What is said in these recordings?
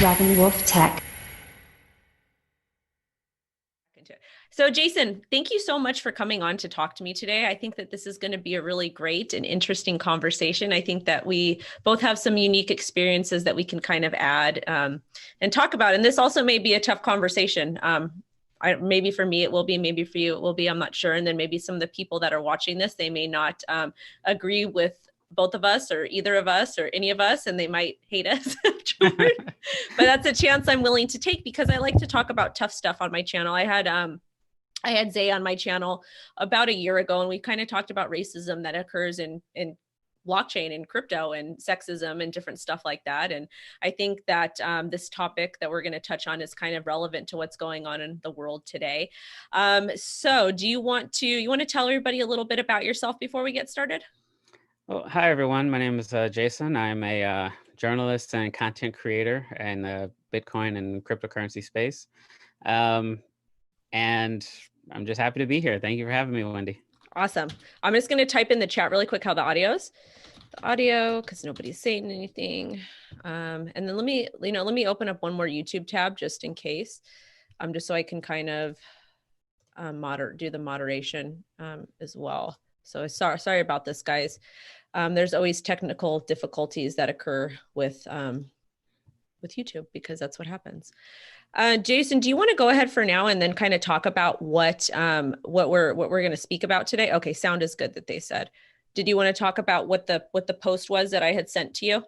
Dragon Wolf Tech. So, Jason, thank you so much for coming on to talk to me today. I think that this is going to be a really great and interesting conversation. I think that we both have some unique experiences that we can kind of add and talk about. And this also may be a tough conversation. Maybe for me it will be, maybe for you it will be, I'm not sure. And then maybe some of the people that are watching this, they may not agree with both of us or either of us or any of us, and they might hate us afterward. But that's a chance I'm willing to take because I like to talk about tough stuff on my channel. I had Zay on my channel about a year ago, and we kind of talked about racism that occurs in blockchain and crypto and sexism and different stuff like that. And I think that this topic that we're going to touch on is kind of relevant to what's going on in the world today. So do you want to tell everybody a little bit about yourself before we get started? Well, hi everyone. My name is Jason. I'm a journalist and content creator in the Bitcoin and cryptocurrency space. And I'm just happy to be here. Thank you for having me, Wendy. Awesome. I'm just going to type in the chat really quick how the audio, because nobody's saying anything. And then let me open up one more YouTube tab just in case, just so I can kind of do the moderation as well. So sorry about this, guys. There's always technical difficulties that occur with YouTube because that's what happens. Jason, do you want to go ahead for now and then kind of talk about what we're going to speak about today? Okay, sound is good that they said. Did you want to talk about what the post was that I had sent to you?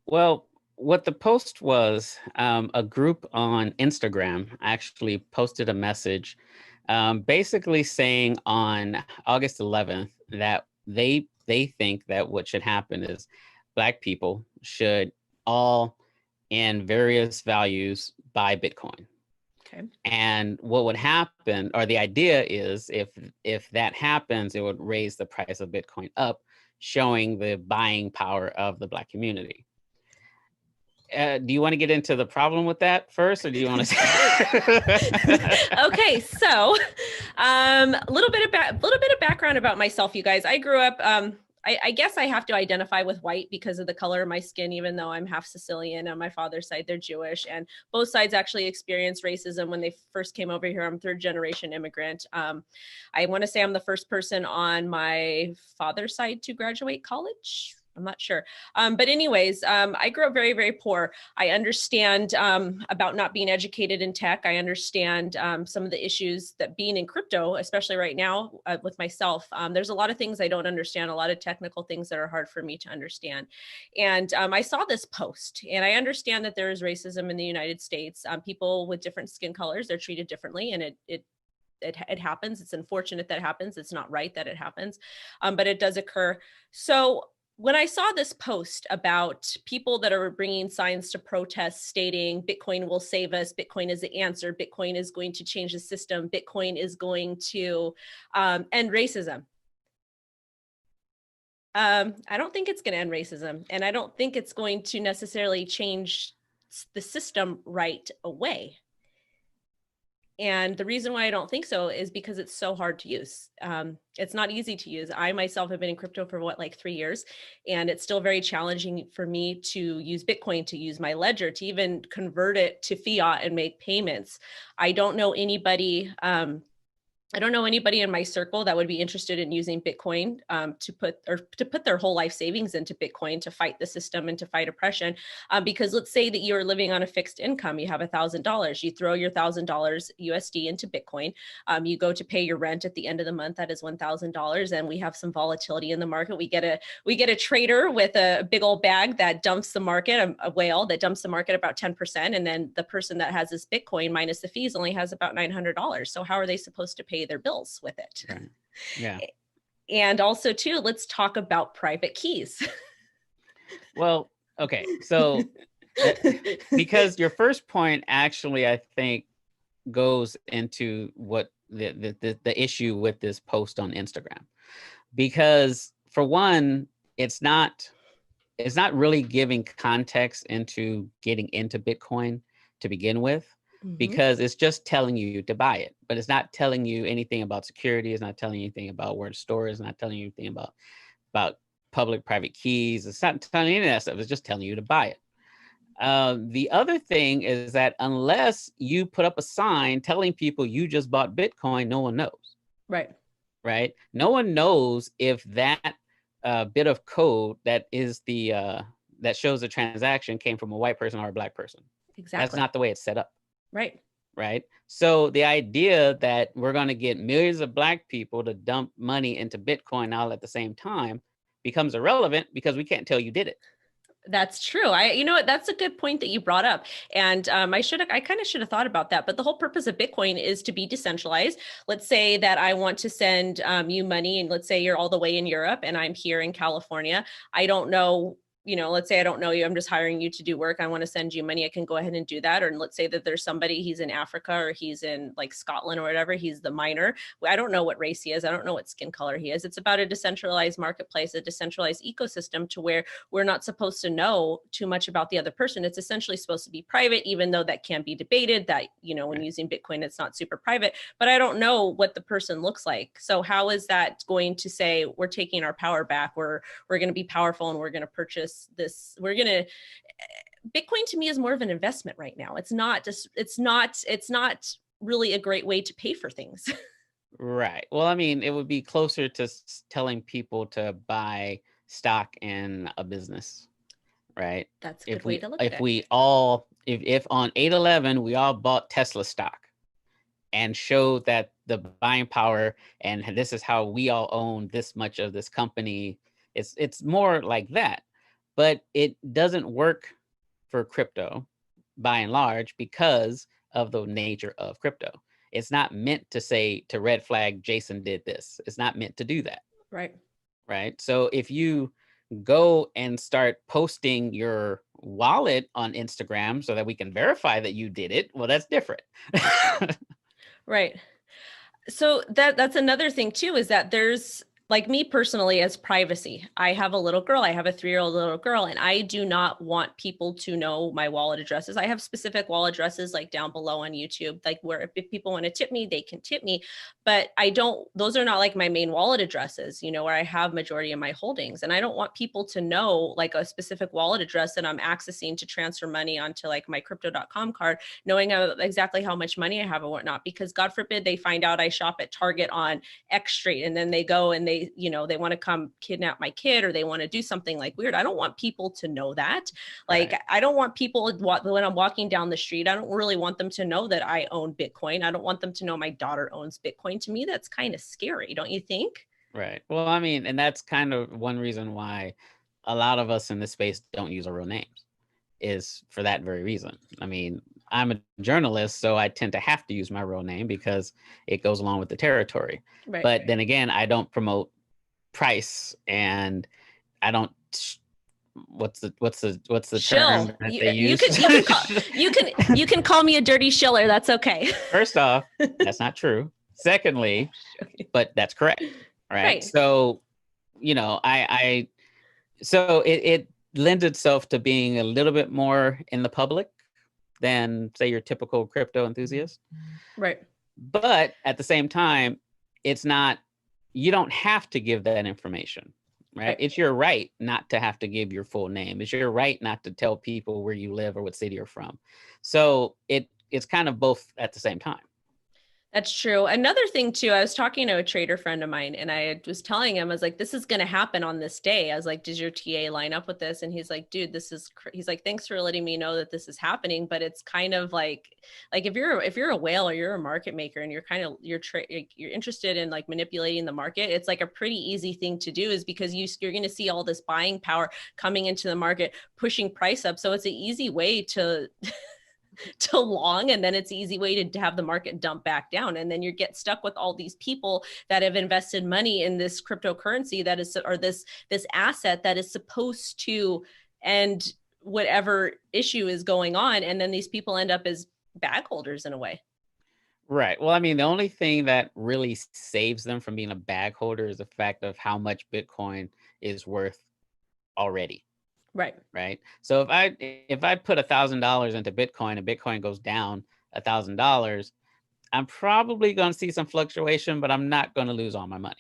Well, what the post was, a group on Instagram actually posted a message basically saying on August 11th that they think that what should happen is Black people should all in various values buy Bitcoin. Okay. And what would happen, or the idea is if that happens, it would raise the price of Bitcoin up, showing the buying power of the Black community. Do you want to get into the problem with that first, or do you want to? Okay, so a little bit of background about myself, you guys. I grew up. I guess I have to identify with white because of the color of my skin, even though I'm half Sicilian. On my father's side, they're Jewish, and both sides actually experienced racism when they first came over here. I'm third generation immigrant. I want to say I'm the first person on my father's side to graduate college. I'm not sure. But anyways, I grew up very, very poor. I understand about not being educated in tech. I understand some of the issues that being in crypto, especially right now with myself, there's a lot of things I don't understand, a lot of technical things that are hard for me to understand. And I saw this post, and I understand that there is racism in the United States. People with different skin colors, they're treated differently, and it happens. It's unfortunate that it happens. It's not right that it happens, but it does occur. So when I saw this post about people that are bringing signs to protest stating Bitcoin will save us, Bitcoin is the answer, Bitcoin is going to change the system, Bitcoin is going to end racism. I don't think it's going to end racism, and I don't think it's going to necessarily change the system right away. And the reason why I don't think so is because it's so hard to use. It's not easy to use. I myself have been in crypto for like 3 years, and it's still very challenging for me to use Bitcoin, to use my ledger, to even convert it to fiat and make payments. I don't know anybody in my circle that would be interested in using Bitcoin to put their whole life savings into Bitcoin to fight the system and to fight oppression. Because let's say that you're living on a fixed income, you have $1,000, you throw your $1,000 USD into Bitcoin, you go to pay your rent at the end of the month, that is $1,000, and we have some volatility in the market. We get a trader with a big old bag that dumps the market, a whale that dumps the market about 10%, and then the person that has this Bitcoin minus the fees only has about $900. So how are they supposed to pay their bills with it? Right. Yeah. And also too, let's talk about private keys. Well, okay. So because your first point actually, I think, goes into what the issue with this post on Instagram. Because for one, it's not really giving context into getting into Bitcoin to begin with. Because it's just telling you to buy it, but it's not telling you anything about security. It's not telling you anything about where to store it. It's not telling you anything about public private keys. It's not telling you any of that stuff. It's just telling you to buy it. The other thing is that unless you put up a sign telling people you just bought Bitcoin, no one knows. Right. Right? No one knows if that bit of code that is that shows the transaction came from a white person or a black person. Exactly. That's not the way it's set up. Right. Right. So the idea that we're going to get millions of black people to dump money into Bitcoin all at the same time becomes irrelevant because we can't tell you did it. That's true. You know what? That's a good point that you brought up. And I kind of should have thought about that. But the whole purpose of Bitcoin is to be decentralized. Let's say that I want to send you money, and let's say you're all the way in Europe and I'm here in California. I don't know, let's say I don't know you. I'm just hiring you to do work. I want to send you money. I can go ahead and do that. Or let's say that there's somebody, he's in Africa or he's in like Scotland or whatever. He's the miner. I don't know what race he is. I don't know what skin color he is. It's about a decentralized marketplace, a decentralized ecosystem to where we're not supposed to know too much about the other person. It's essentially supposed to be private, even though that can be debated that, when using Bitcoin, it's not super private, but I don't know what the person looks like. So how is that going to say we're taking our power back? We're going to be powerful and we're going to purchase this. Bitcoin to me is more of an investment right now. It's not really a great way to pay for things. Right. Well, I mean, it would be closer to telling people to buy stock in a business, right? That's a good way to look at it. If on 8/11 we all bought Tesla stock and showed that the buying power and this is how we all own this much of this company, it's more like that. But it doesn't work for crypto by and large because of the nature of crypto. It's not meant to say to red flag Jason did this. It's not meant to do that. Right. Right. So if you go and start posting your wallet on Instagram so that we can verify that you did it, well, that's different. Right. So that's another thing too, is that there's, like me personally, as privacy. I have a little girl. I have a 3-year-old little girl, and I do not want people to know my wallet addresses. I have specific wallet addresses like down below on YouTube, like where if people want to tip me, they can tip me. But those are not like my main wallet addresses, where I have majority of my holdings. And I don't want people to know like a specific wallet address that I'm accessing to transfer money onto like my crypto.com card, knowing exactly how much money I have and whatnot, because God forbid they find out I shop at Target on X Street and then they go and they want to come kidnap my kid or they want to do something like weird. I don't want people to know that. Like, right. I don't want people when I'm walking down the street, I don't really want them to know that I own Bitcoin. I don't want them to know my daughter owns Bitcoin. To me, that's kind of scary, don't you think? Right. Well, I mean, and that's kind of one reason why a lot of us in this space don't use our real names, is for that very reason. I mean, I'm a journalist, so I tend to have to use my real name because it goes along with the territory. Right. But then again, I don't promote price, and I don't. What's the shill. term that they use? You can call me a dirty shiller. That's okay. First off, that's not true. Secondly, but that's correct. Right. So, so it lends itself to being a little bit more in the public than say your typical crypto enthusiast. Right. But at the same time, it's not, you don't have to give that information, right? It's your right not to have to give your full name. It's your right not to tell people where you live or what city you're from. So it's kind of both at the same time. That's true. Another thing too, I was talking to a trader friend of mine and I was telling him, I was like, this is going to happen on this day. I was like, does your TA line up with this? And he's like, dude, he's like, thanks for letting me know that this is happening. But it's kind of like if you're a whale or you're a market maker and you're interested in like manipulating the market, it's like a pretty easy thing to do, is because you're going to see all this buying power coming into the market, pushing price up. So it's an easy way to long, and then it's an easy way to have the market dump back down, and then you get stuck with all these people that have invested money in this cryptocurrency that is, or this asset that is supposed to end whatever issue is going on, and then these people end up as bag holders in a way. Right. Well, I mean, the only thing that really saves them from being a bag holder is the fact of how much Bitcoin is worth already. Right. Right. So if I put $1,000 into Bitcoin and Bitcoin goes down $1,000, I'm probably going to see some fluctuation, but I'm not going to lose all my money.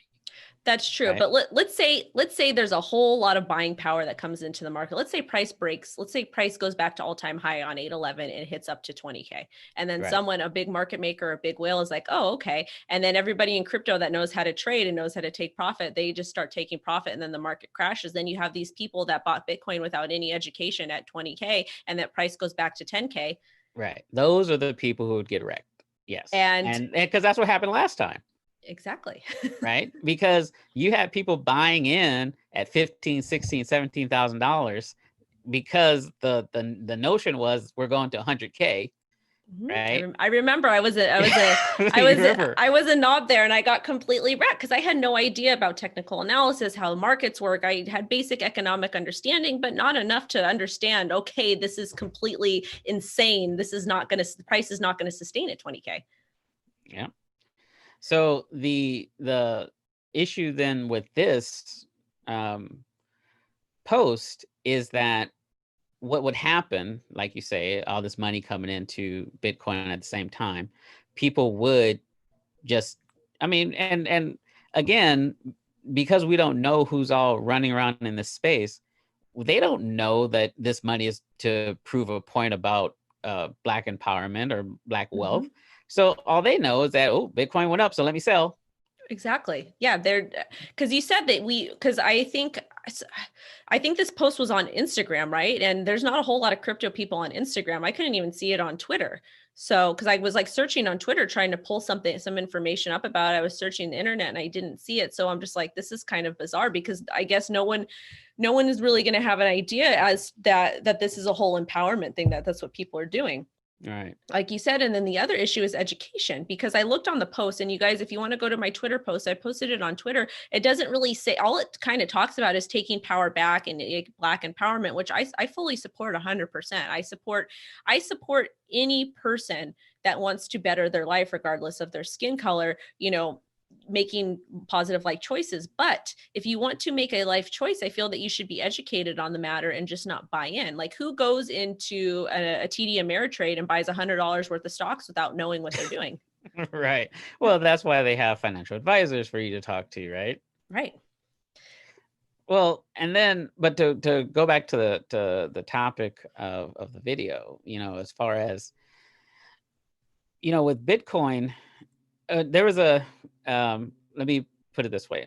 That's true. right? But let's say there's a whole lot of buying power that comes into the market. Let's say price breaks. Let's say price goes back to all-time high on 811 and hits up to 20K. And then Right. someone, a big market maker, a big whale is like, oh, okay. And then everybody in crypto that knows how to trade and knows how to take profit, they just start taking profit and then the market crashes. Then you have these people that bought Bitcoin without any education at 20K and that price goes back to 10K. Right. Those are the people who would get wrecked. Yes. And because that's what happened last time. exactly. Right. Because you had people buying in at $15,000, $16,000, $17,000 because the notion was we're going to 100K. Right. I remember I was a knob there and I got completely wrecked because I had no idea about technical analysis, how markets work. I had basic economic understanding, but not enough to understand, okay, this is completely insane. The price is not going to sustain at 20K. Yeah. So the issue then with this post is that what would happen, like you say, all this money coming into Bitcoin at the same time, people would just, I mean, and again, because we don't know who's all running around in this space, they don't know that this money is to prove a point about Black empowerment or Black wealth. So all they know is that, oh, Bitcoin went up, so let me sell. Exactly. Yeah, because you said that because I think this post was on Instagram, right? And there's not a whole lot of crypto people on Instagram. I couldn't even see it on Twitter. So, because I was like searching on Twitter, trying to pull some information up about it. I was searching the internet and I didn't see it. So I'm just like, this is kind of bizarre because I guess no one is really going to have an idea as that this is a whole empowerment thing, that's what people are doing. Right. Like you said. And then the other issue is education, because I looked on the post, and you guys, if you want to go to my Twitter post, I posted it on Twitter. It doesn't really say, all it kind of talks about is taking power back and Black empowerment, which I fully support 100%. I support any person that wants to better their life, regardless of their skin color, making positive life choices. But if you want to make a life choice, I feel that you should be educated on the matter and just not buy in. Like, who goes into a TD Ameritrade and buys $100 worth of stocks without knowing what they're doing? Right. Well, that's why they have financial advisors for you to talk to, right? Right. Well, and then, but to go back to the topic of the video, as far as, with Bitcoin, there was let me put it this way.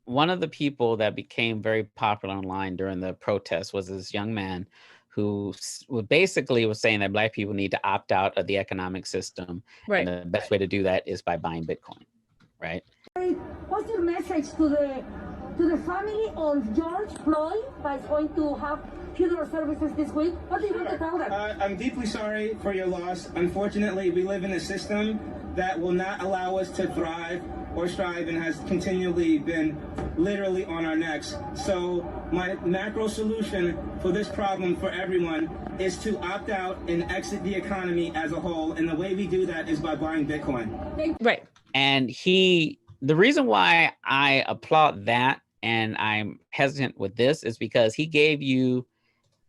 One of the people that became very popular online during the protests was this young man who basically was saying that Black people need to opt out of the economic system. Right. And the best way to do that is by buying Bitcoin, right? What's your message to the family of George Floyd that's going to have funeral services this week? What do you want to tell them? I'm deeply sorry for your loss. Unfortunately, we live in a system that will not allow us to thrive or strive and has continually been literally on our necks. So my macro solution for this problem for everyone is to opt out and exit the economy as a whole. And the way we do that is by buying Bitcoin. Right. And the reason why I applaud that and I'm hesitant with this is because he gave you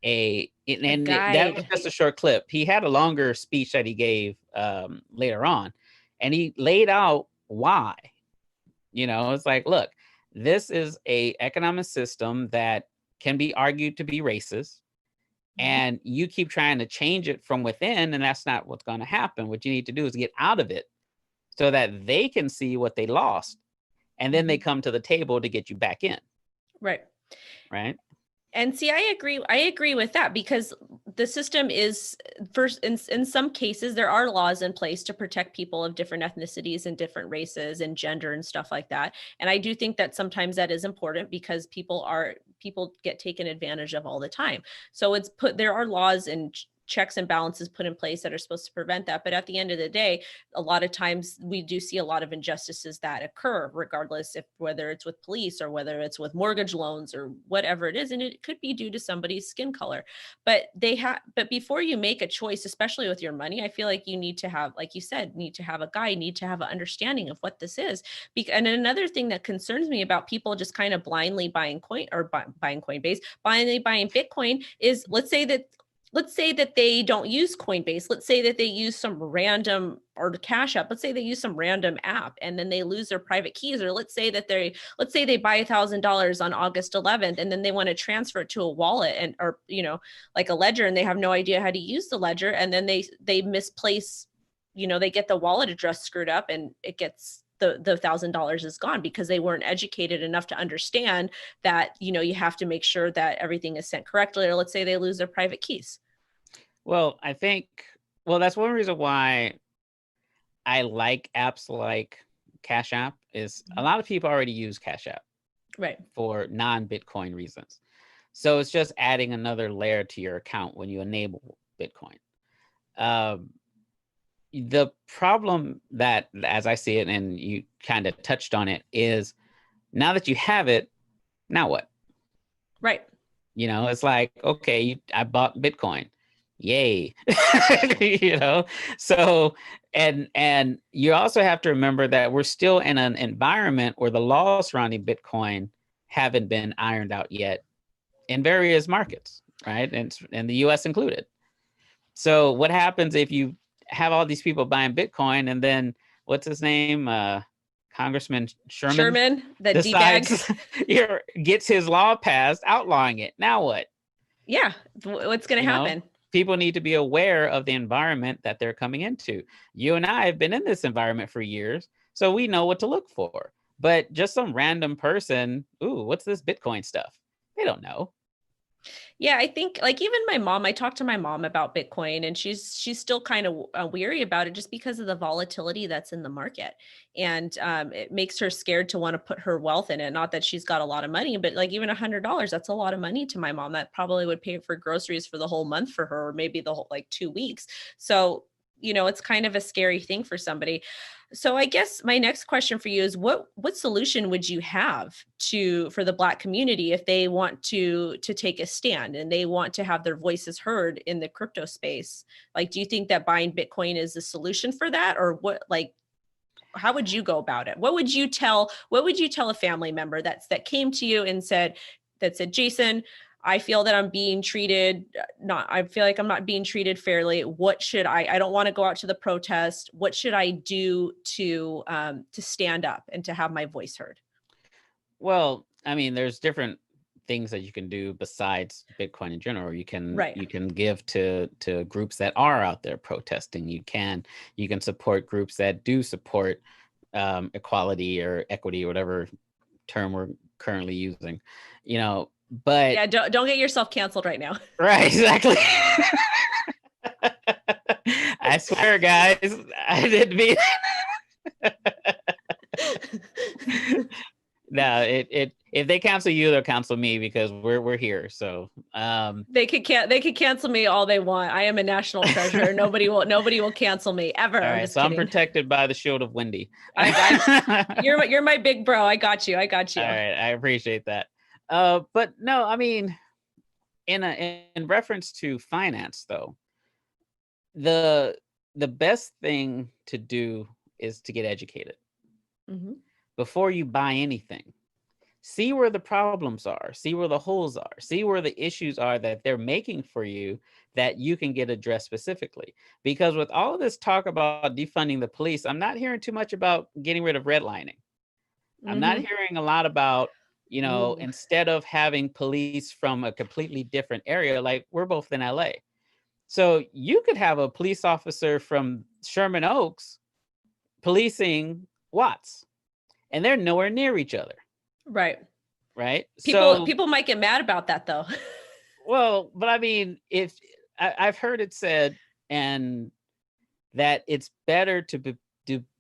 that was just a short clip. He had a longer speech that he gave later on, and he laid out why. It's like, look, this is a economic system that can be argued to be racist, and you keep trying to change it from within, and that's not what's going to happen. What you need to do is get out of it so that they can see what they lost, and then they come to the table to get you back in. Right. Right. And see, I agree with that, because the system is, first, in some cases, there are laws in place to protect people of different ethnicities and different races and gender and stuff like that. And I do think that sometimes that is important, because people get taken advantage of all the time. So there are laws and checks and balances put in place that are supposed to prevent that. But at the end of the day, a lot of times we do see a lot of injustices that occur, regardless whether it's with police or whether it's with mortgage loans or whatever it is. And it could be due to somebody's skin color. But before you make a choice, especially with your money, I feel like you need to have, like you said, need to have a guide, need to have an understanding of what this is. And another thing that concerns me about people just kind of blindly buying Coinbase, blindly buying Bitcoin is, let's say that let's say that they don't use Coinbase. Let's say that they use some random, or Cash App. Let's say they use some random app and then they lose their private keys. Or let's say they buy $1,000 on August 11th and then they want to transfer it to a wallet and, or, you know, like a ledger, and they have no idea how to use the ledger. And then they misplace, you know, they get the wallet address screwed up and it gets, the $1,000 is gone because they weren't educated enough to understand that, you know, you have to make sure that everything is sent correctly. Or let's say they lose their private keys. Well, I think, that's one reason why I like apps like Cash App is a lot of people already use Cash App, right, for non-Bitcoin reasons. So it's just adding another layer to your account when you enable Bitcoin. The problem that, as I see it, and you kind of touched on it, is now that you have it, now what? Right. You know, it's like, okay, I bought Bitcoin. Yay. You know, so, and you also have to remember that we're still in an environment where the laws surrounding Bitcoin haven't been ironed out yet in various markets, right? And the US included. So what happens if you have all these people buying Bitcoin and then what's his name? Congressman Sherman, the D-bag, gets his law passed outlawing it. Now what? Yeah. What's going to happen? People need to be aware of the environment that they're coming into. You and I have been in this environment for years, so we know what to look for. But just some random person, ooh, what's this Bitcoin stuff? They don't know. Yeah, I think like even my mom, I talked to my mom about Bitcoin and she's still kind of weary about it just because of the volatility that's in the market. And it makes her scared to want to put her wealth in it. Not that she's got a lot of money, but like even $100, that's a lot of money to my mom. That probably would pay for groceries for the whole month for her, or maybe the whole like 2 weeks. So, you know, it's kind of a scary thing for somebody. So I guess my next question for you is what solution would you have for the Black community if they want to take a stand and they want to have their voices heard in the crypto space? Like, do you think that buying Bitcoin is the solution for that, or what? Like, how would you go about it? What would you tell a family member that came to you and said, Jason, I feel that I'm being treated I feel like I'm not being treated fairly. What should I don't want to go out to the protest. What should I do to stand up and to have my voice heard? Well, I mean, there's different things that you can do besides Bitcoin in general. You can give to groups that are out there protesting. You can support groups that do support equality or equity, or whatever term we're currently using, you know. But yeah, don't get yourself canceled right now. Right, exactly. I swear, guys, I didn't mean. No, if they cancel you, they'll cancel me because we're here. So they could cancel me all they want. I am a national treasure. Nobody will cancel me ever. All right, so I'm protected by the shield of Wendy. You're my big bro. I got you. All right, I appreciate that. But no, I mean, in reference to finance, though, the best thing to do is to get educated before you buy anything. See where the problems are, see where the holes are, see where the issues are that they're making for you that you can get addressed specifically. Because with all of this talk about defunding the police, I'm not hearing too much about getting rid of redlining. I'm not hearing a lot about, you know, instead of having police from a completely different area, like we're both in LA. So you could have a police officer from Sherman Oaks policing Watts, and they're nowhere near each other. Right. People might get mad about that though. Well, but I mean, if I've heard it said, and that it's better to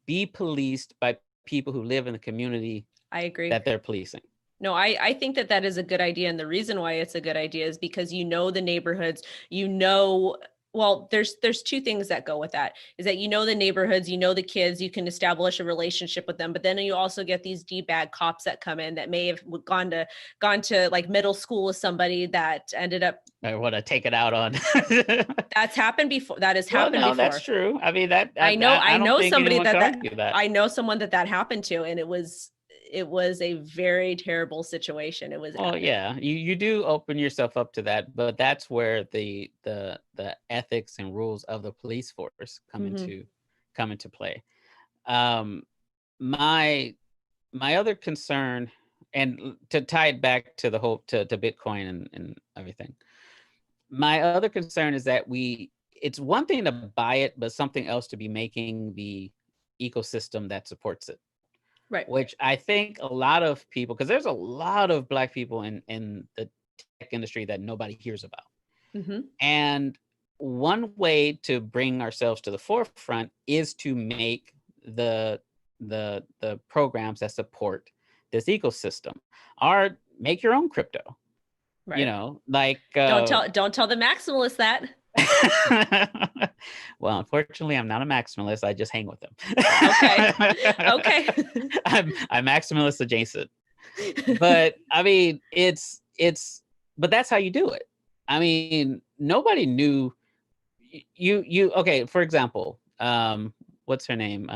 be policed by people who live in the community. I agree that they're policing. No, I think that is a good idea. And the reason why it's a good idea is because you know the neighborhoods, you know, well, there's two things that go with that, is that you know the neighborhoods, you know the kids, you can establish a relationship with them. But then you also get these D-bag cops that come in that may have gone to like middle school with somebody that ended up. I want to take it out on. That's happened before. That has happened before. That's true. I mean, I know somebody that I know someone that happened to, and it was it was a very terrible situation. It was, Well, yeah, you do open yourself up to that, but that's where the ethics and rules of the police force come into play. Um, my other concern, and to tie it back to the whole to Bitcoin and everything, my other concern is that it's one thing to buy it, but something else to be making the ecosystem that supports it. right. Which I think a lot of people, because there's a lot of Black people in the tech industry that nobody hears about. And one way to bring ourselves to the forefront is to make the programs that support this ecosystem, or make your own crypto. Right. You know, like don't tell the maximalists that. Well, unfortunately, I'm not a maximalist. I just hang with them. Okay. I'm maximalist adjacent. But I mean, but that's how you do it. I mean, nobody knew you okay, for example, what's her name?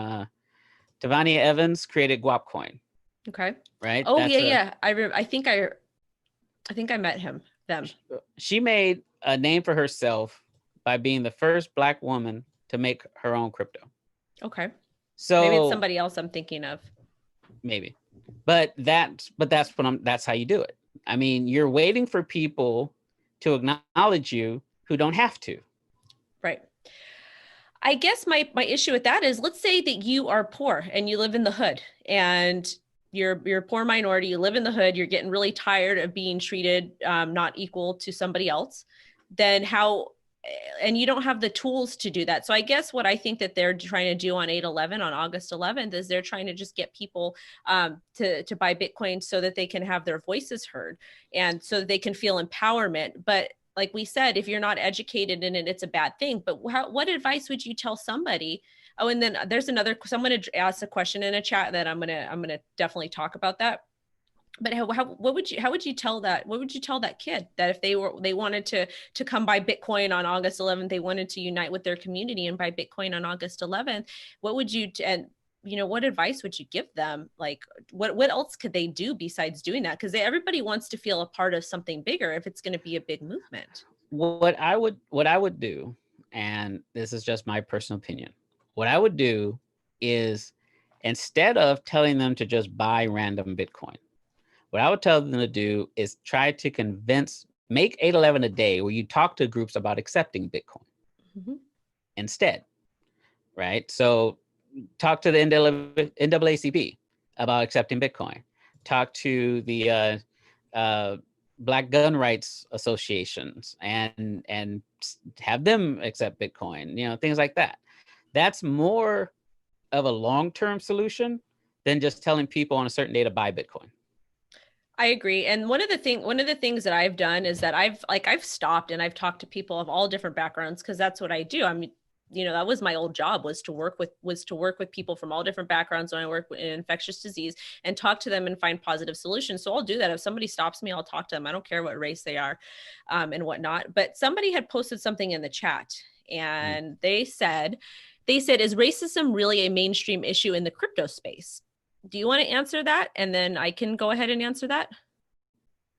Tavania Evans created Guapcoin. Okay. Right? Oh, yeah. I think I met them. She made a name for herself by being the first Black woman to make her own crypto. Okay. So maybe it's somebody else I'm thinking of. Maybe. But that's how you do it. I mean, you're waiting for people to acknowledge you who don't have to. Right. I guess my issue with that is, let's say that you are poor and you live in the hood, and you're a poor minority, you live in the hood, you're getting really tired of being treated not equal to somebody else. Then and you don't have the tools to do that. So I guess what I think that they're trying to do on on August 11th, is they're trying to just get people to buy Bitcoin so that they can have their voices heard, and so that they can feel empowerment. But like we said, if you're not educated in it, it's a bad thing. But what advice would you tell somebody? Oh, and then there's someone asked a question in a chat that I'm gonna definitely talk about that. But how would you tell that kid that if they wanted to come buy Bitcoin on August 11th, they wanted to unite with their community and buy Bitcoin on August 11th, what would you, and what advice would you give them? Like, what else could they do besides doing that? Because everybody wants to feel a part of something bigger if it's going to be a big movement. What I would do, and this is just my personal opinion, what I would do is, instead of telling them to just buy random Bitcoin, what I would tell them to do is try to make 811 a day where you talk to groups about accepting Bitcoin instead, right? So talk to the NAACP about accepting Bitcoin. Talk to the Black gun rights associations and have them accept Bitcoin, things like that. That's more of a long-term solution than just telling people on a certain day to buy Bitcoin. I agree. And one of the things that I've done is that I've stopped and I've talked to people of all different backgrounds, because that's what I do. I mean, that was my old job, was to work with people from all different backgrounds when I work in infectious disease, and talk to them and find positive solutions. So I'll do that. If somebody stops me, I'll talk to them. I don't care what race they are and whatnot. But somebody had posted something in the chat, and they said, is racism really a mainstream issue in the crypto space? Do you want to answer that? And then I can go ahead and answer that.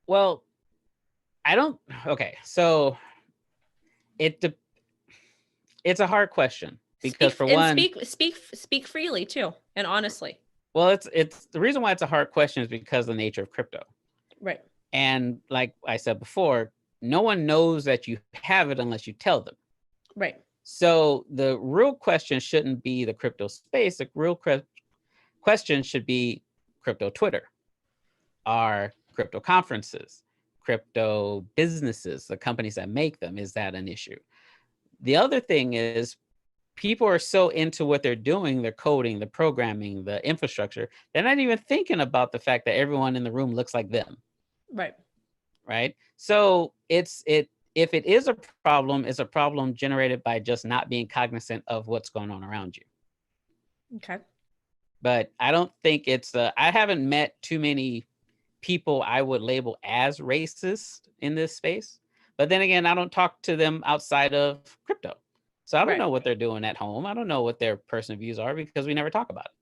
Well, okay. So it's a hard question, because speak freely too, and honestly. Well, it's the reason why it's a hard question is because of the nature of crypto. Right. And like I said before, no one knows that you have it unless you tell them. Right. So the real question shouldn't be the crypto space. The real question should be crypto Twitter, our crypto conferences, crypto businesses, the companies that make them. Is that an issue? The other thing is, people are so into what they're doing, the coding, the programming, the infrastructure, they're not even thinking about the fact that everyone in the room looks like them. Right. Right. So if it is a problem, it's a problem generated by just not being cognizant of what's going on around you. Okay. But I don't think I haven't met too many people I would label as racist in this space. But then again, I don't talk to them outside of crypto. So I don't know what they're doing at home. I don't know what their personal views are, because we never talk about it.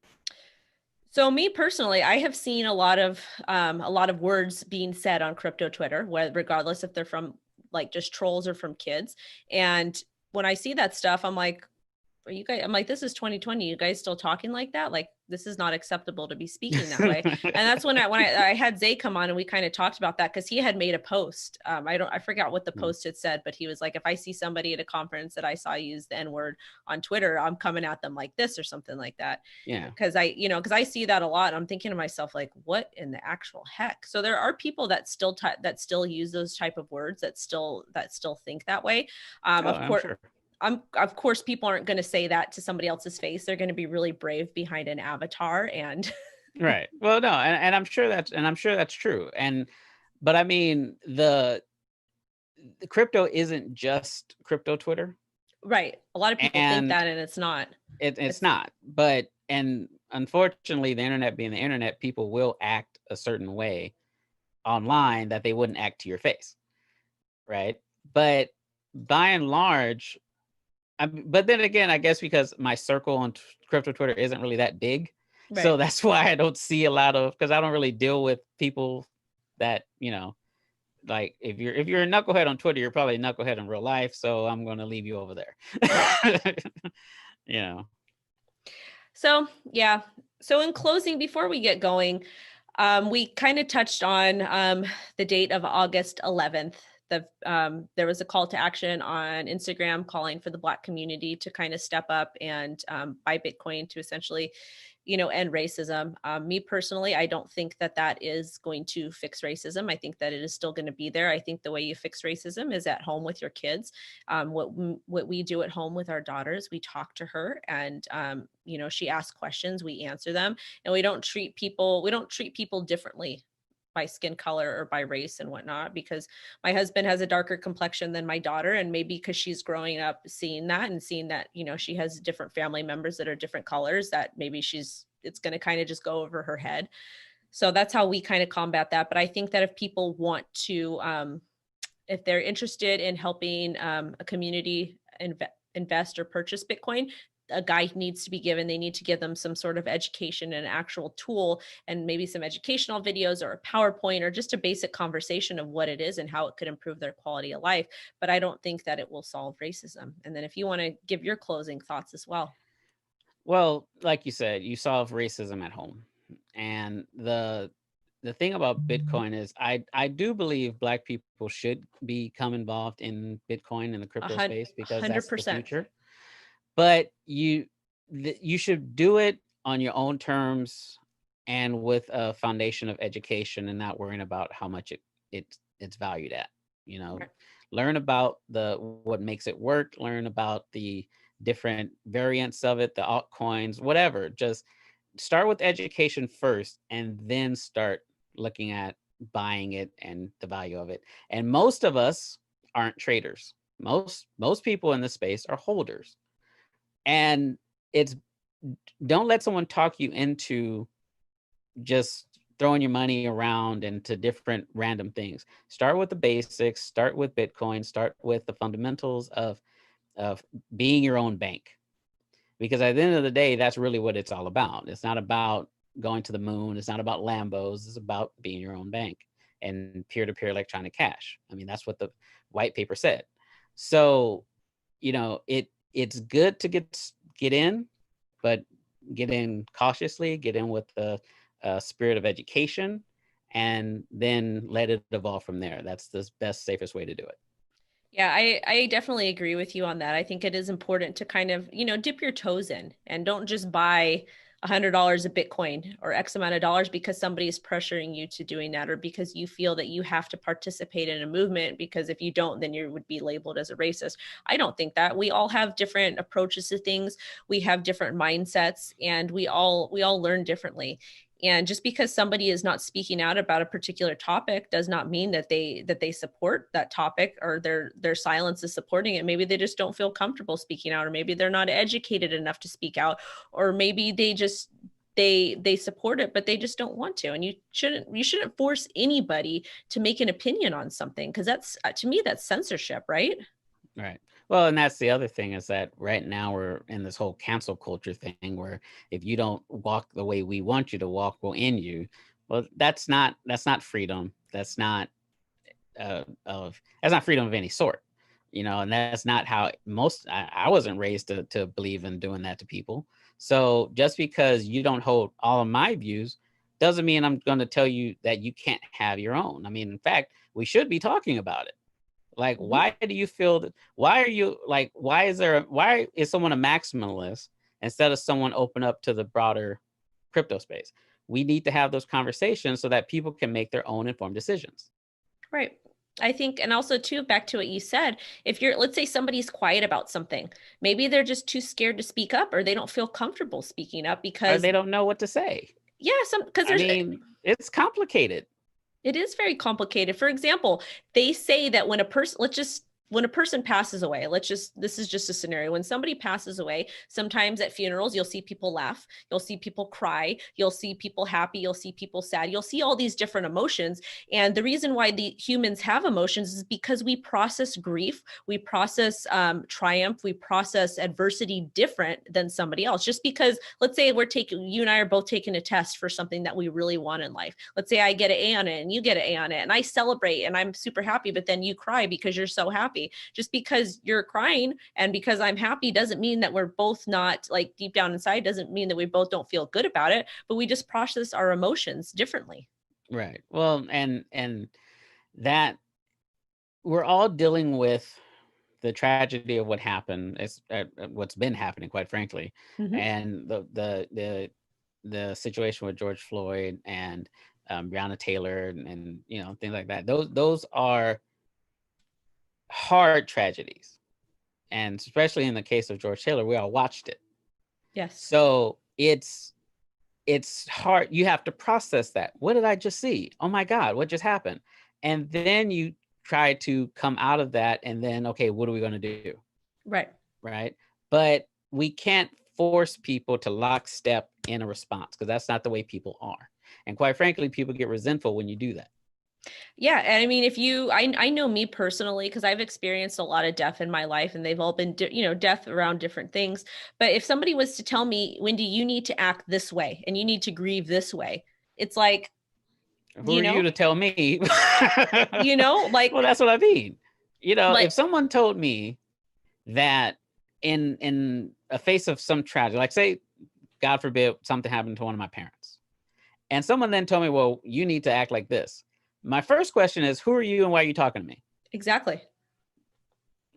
So me personally, I have seen a lot of words being said on crypto Twitter, regardless if they're from like just trolls or from kids. And when I see that stuff, I'm like, are you guys, I'm like, this is 2020. You guys still talking like that? Like, this is not acceptable to be speaking that way. And that's when I had Zay come on and we kind of talked about that, because he had made a post. I forgot what the post had said, but he was like, if I see somebody at a conference that I saw use the N-word on Twitter, I'm coming at them like this or something like that. Yeah. Because I see that a lot. I'm thinking to myself, like, what in the actual heck? So there are people that still use those type of words, that still think that way. Of course. Sure. Of course, people aren't going to say that to somebody else's face. They're going to be really brave behind an avatar and Right. Well, no, and I'm sure that's true. But I mean, the crypto isn't just crypto Twitter. Right. A lot of people think that, and it's not. It's not. But and unfortunately, the internet being the internet, people will act a certain way online that they wouldn't act to your face. Right. But by and large, but then again, I guess because my circle on crypto Twitter isn't really that big. Right. So that's why I don't see a lot of, because I don't really deal with people that, like if you're a knucklehead on Twitter, you're probably a knucklehead in real life. So I'm going to leave you over there. So, yeah. So in closing, before we get going, we kind of touched on the date of August 11th. There was a call to action on Instagram calling for the Black community to kind of step up and buy Bitcoin to essentially, end racism. Me personally, I don't think that is going to fix racism. I think that it is still going to be there. I think the way you fix racism is at home with your kids. What we do at home with our daughters, we talk to her and, she asks questions, we answer them, and we don't treat people differently by skin color or by race and whatnot, because my husband has a darker complexion than my daughter. And maybe because she's growing up seeing that, she has different family members that are different colors, that maybe it's going to kind of just go over her head. So that's how we kind of combat that. But I think that if people want to, if they're interested in helping a community invest or purchase Bitcoin, a guide needs to be given. They need to give them some sort of education and actual tool, and maybe some educational videos or a PowerPoint or just a basic conversation of what it is and how it could improve their quality of life. But I don't think that it will solve racism. And then if you want to give your closing thoughts as well. Well, like you said, you solve racism at home. And the thing about Bitcoin is I do believe Black people should become involved in Bitcoin and the crypto space, because 100%. That's the future. But you should do it on your own terms and with a foundation of education, and not worrying about how much it's valued at. Right. Learn about what makes it work. Learn about the different variants of it, the altcoins, whatever. Just start with education first, and then start looking at buying it and the value of it. And most of us aren't traders. Most people in this space are holders. And don't let someone talk you into just throwing your money around into different random things. Start with the basics, start with Bitcoin, start with the fundamentals of being your own bank. Because at the end of the day, that's really what it's all about. It's not about going to the moon. It's not about Lambos. It's about being your own bank and peer-to-peer electronic cash. I mean, that's what the white paper said. So, it's good to get in, but get in cautiously, get in with the spirit of education, and then let it evolve from there. That's the best, safest way to do it. Yeah, I definitely agree with you on that. I think it is important to kind of, dip your toes in, and don't just buy $100 of Bitcoin or X amount of dollars because somebody is pressuring you to doing that, or because you feel that you have to participate in a movement, because if you don't, then you would be labeled as a racist. I don't think that. We all have different approaches to things. We have different mindsets, and we all learn differently. And just because somebody is not speaking out about a particular topic does not mean that they support that topic, or their silence is supporting it. Maybe they just don't feel comfortable speaking out, or maybe they're not educated enough to speak out, or maybe they support it, but they just don't want to. And you shouldn't force anybody to make an opinion on something, because that's, to me, that's censorship, right? Right. Well, and that's the other thing is that right now we're in this whole cancel culture thing where if you don't walk the way we want you to walk, we'll end you. Well, that's not freedom. That's not freedom of any sort, and that's not how I wasn't raised to believe in doing that to people. So just because you don't hold all of my views doesn't mean I'm going to tell you that you can't have your own. I mean, in fact, we should be talking about it. Like, Mhm. why do you feel that? Why are you like, why is someone a maximalist instead of someone open up to the broader crypto space? We need to have those conversations so that people can make their own informed decisions. Right. I think, and also too, back to what you said, if let's say somebody's quiet about something, maybe they're just too scared to speak up or they don't feel comfortable speaking up Or because, they don't know what to say. yeah, because I mean, it's complicated. it is very complicated. For example, they say that when a person, when a person passes away, this is just a scenario. When somebody passes away, sometimes at funerals, you'll see people laugh, you'll see people cry, you'll see people happy, you'll see people sad, you'll see all these different emotions. And the reason why the humans have emotions is because we process grief, we process triumph, we process adversity different than somebody else. Just because, let's say you and I are both taking a test for something that we really want in life. Let's say I get an A on it and you get an A on it and I celebrate and I'm super happy, but then you cry because you're so happy. Just because you're crying and because I'm happy doesn't mean that we're both not, like, deep down inside, doesn't mean that we both don't feel good about it, but we just process our emotions differently. Right. Well, and that we're all dealing with the tragedy of what happened. It's what's been happening, quite frankly, Mhm. and the situation with George Floyd and Breonna Taylor and things like that. Those are hard tragedies, and especially in the case of George Taylor, we all watched it. Yes. So it's hard. You have to process that. What did I just see? Oh my God, what just happened? And then you try to come out of that, and then, okay, what are we going to do? Right. Right. But we can't force people to lockstep in a response because that's not the way people are. And quite frankly, people get resentful when you do that. Yeah. And I mean, I know me personally, because I've experienced a lot of death in my life and they've all been, death around different things. But if somebody was to tell me, Wendy, you need to act this way and you need to grieve this way, it's like, Who are you to tell me? like, well, that's what I mean. like, if someone told me that in a face of some tragedy, like say, God forbid, something happened to one of my parents, and someone then told me, well, you need to act like this. My first question is, who are you and why are you talking to me? exactly.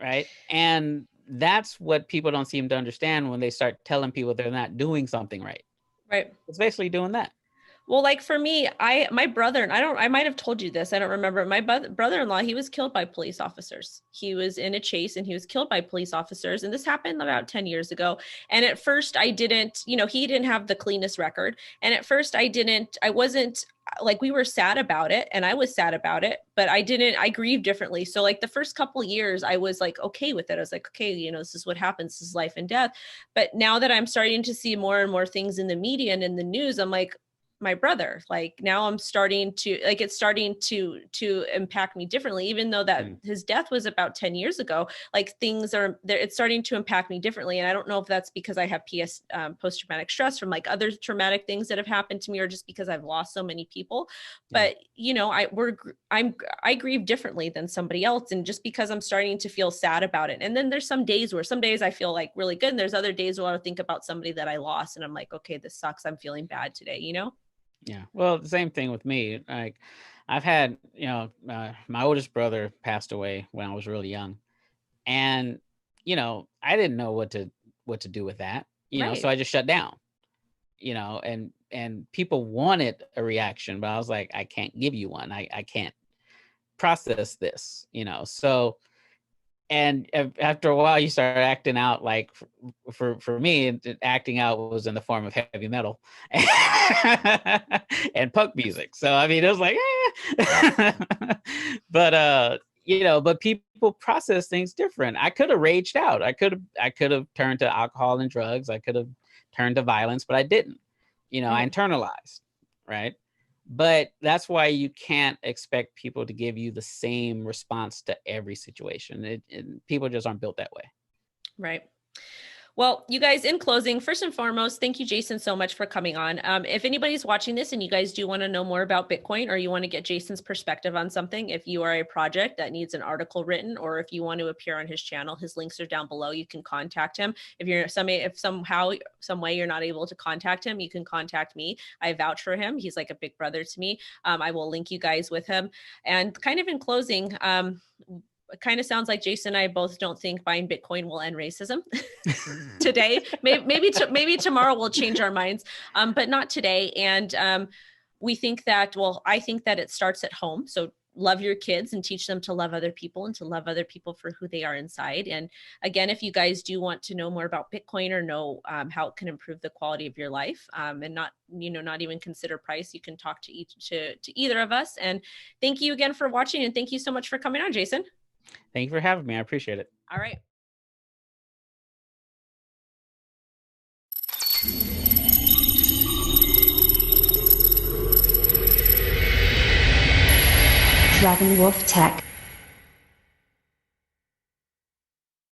Right. And that's what people don't seem to understand when they start telling people they're not doing something right. Right. It's basically doing that. Well, like for me, my brother, and I might have told you this, I don't remember. My brother-in-law, he was killed by police officers. He was in a chase and he was killed by police officers. And this happened about 10 years ago. And at first I didn't, he didn't have the cleanest record. And at first I wasn't, like, we were sad about it and I was sad about it, but I grieved differently. So like the first couple of years I was like, okay with it. I was like, okay, this is what happens. This is life and death. But now that I'm starting to see more and more things in the media and in the news, I'm like, my brother, like now I'm starting to, like, it's starting to impact me differently, even though that his death was about 10 years ago. Like things are there, it's starting to impact me differently. And I don't know if that's because I have post-traumatic stress from like other traumatic things that have happened to me, or just because I've lost so many people. But I grieve differently than somebody else. And just because I'm starting to feel sad about it. And then there's some days I feel like really good. And there's other days where I think about somebody that I lost and I'm like, okay, this sucks. I'm feeling bad today, Yeah. Well, the same thing with me. Like I've had, my oldest brother passed away when I was really young, and, I didn't know what to do with that, Right. so I just shut down, and people wanted a reaction, but I was like, I can't give you one. I can't process this, so. And after a while, you start acting out like, for me, acting out was in the form of heavy metal and punk music. So I mean, it was like, but people process things different. I could have raged out. I could have turned to alcohol and drugs. I could have turned to violence, but I didn't. I internalized, right? But that's why you can't expect people to give you the same response to every situation. People just aren't built that way. Right. Well, you guys, in closing, first and foremost, thank you, Jason, so much for coming on. If anybody's watching this and you guys do want to know more about Bitcoin, or you want to get Jason's perspective on something, if you are a project that needs an article written, or if you want to appear on his channel, his links are down below. You can contact him. If somehow, some way you're not able to contact him, you can contact me. I vouch for him. He's like a big brother to me. I will link you guys with him. And kind of in closing, it kind of sounds like Jason and I both don't think buying Bitcoin will end racism today. Maybe tomorrow we'll change our minds, but not today. And we think that, well, I think that it starts at home. So love your kids and teach them to love other people and to love other people for who they are inside. And again, if you guys do want to know more about Bitcoin or know how it can improve the quality of your life, and not even consider price, you can talk to either of us. And thank you again for watching, and thank you so much for coming on, Jason. Thank you for having me. I appreciate it. All right. Dragon Wolf Tech.